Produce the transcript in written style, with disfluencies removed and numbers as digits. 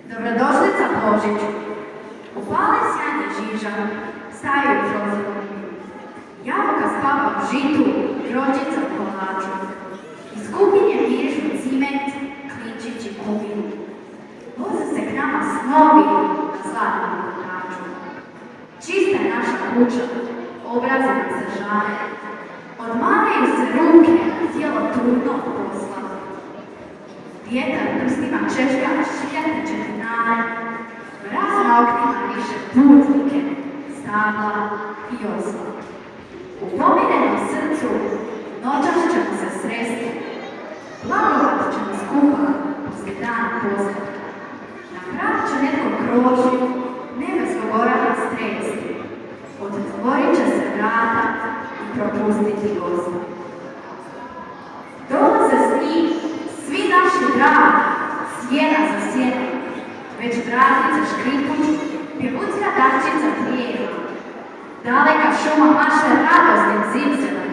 Dobrodošlica Božiću. Upale sjajne žiža, staju u prozivu. Jabuka spava u žitu, grožđica u kolaču. Iz kuhinje mirišu ciment, klinčić i kuminu. Voze se k nama snovi na zlatnom kotaču. Čista je naša kuća, obrazi nam se žare. Odmaraju se ruke, tijelo trudno od posla. Vjetar prstima češlja šiljate četinare. Mraz na oknima riše putnike, stabla i osla. U pomirenom srcu noćas ćemo se sresti. Blagovat ćemo skupa poslije dana posla. Napravit će netko krošnju nebeskog oraha stresti. Otvorit će se vrata i propustiti gosta. Dolaze s njim svi naši dragi, sjena za sjena. Već vratice škripuću, pjevucka daščica trijeva. Daleka šuma maše radosnim zimcema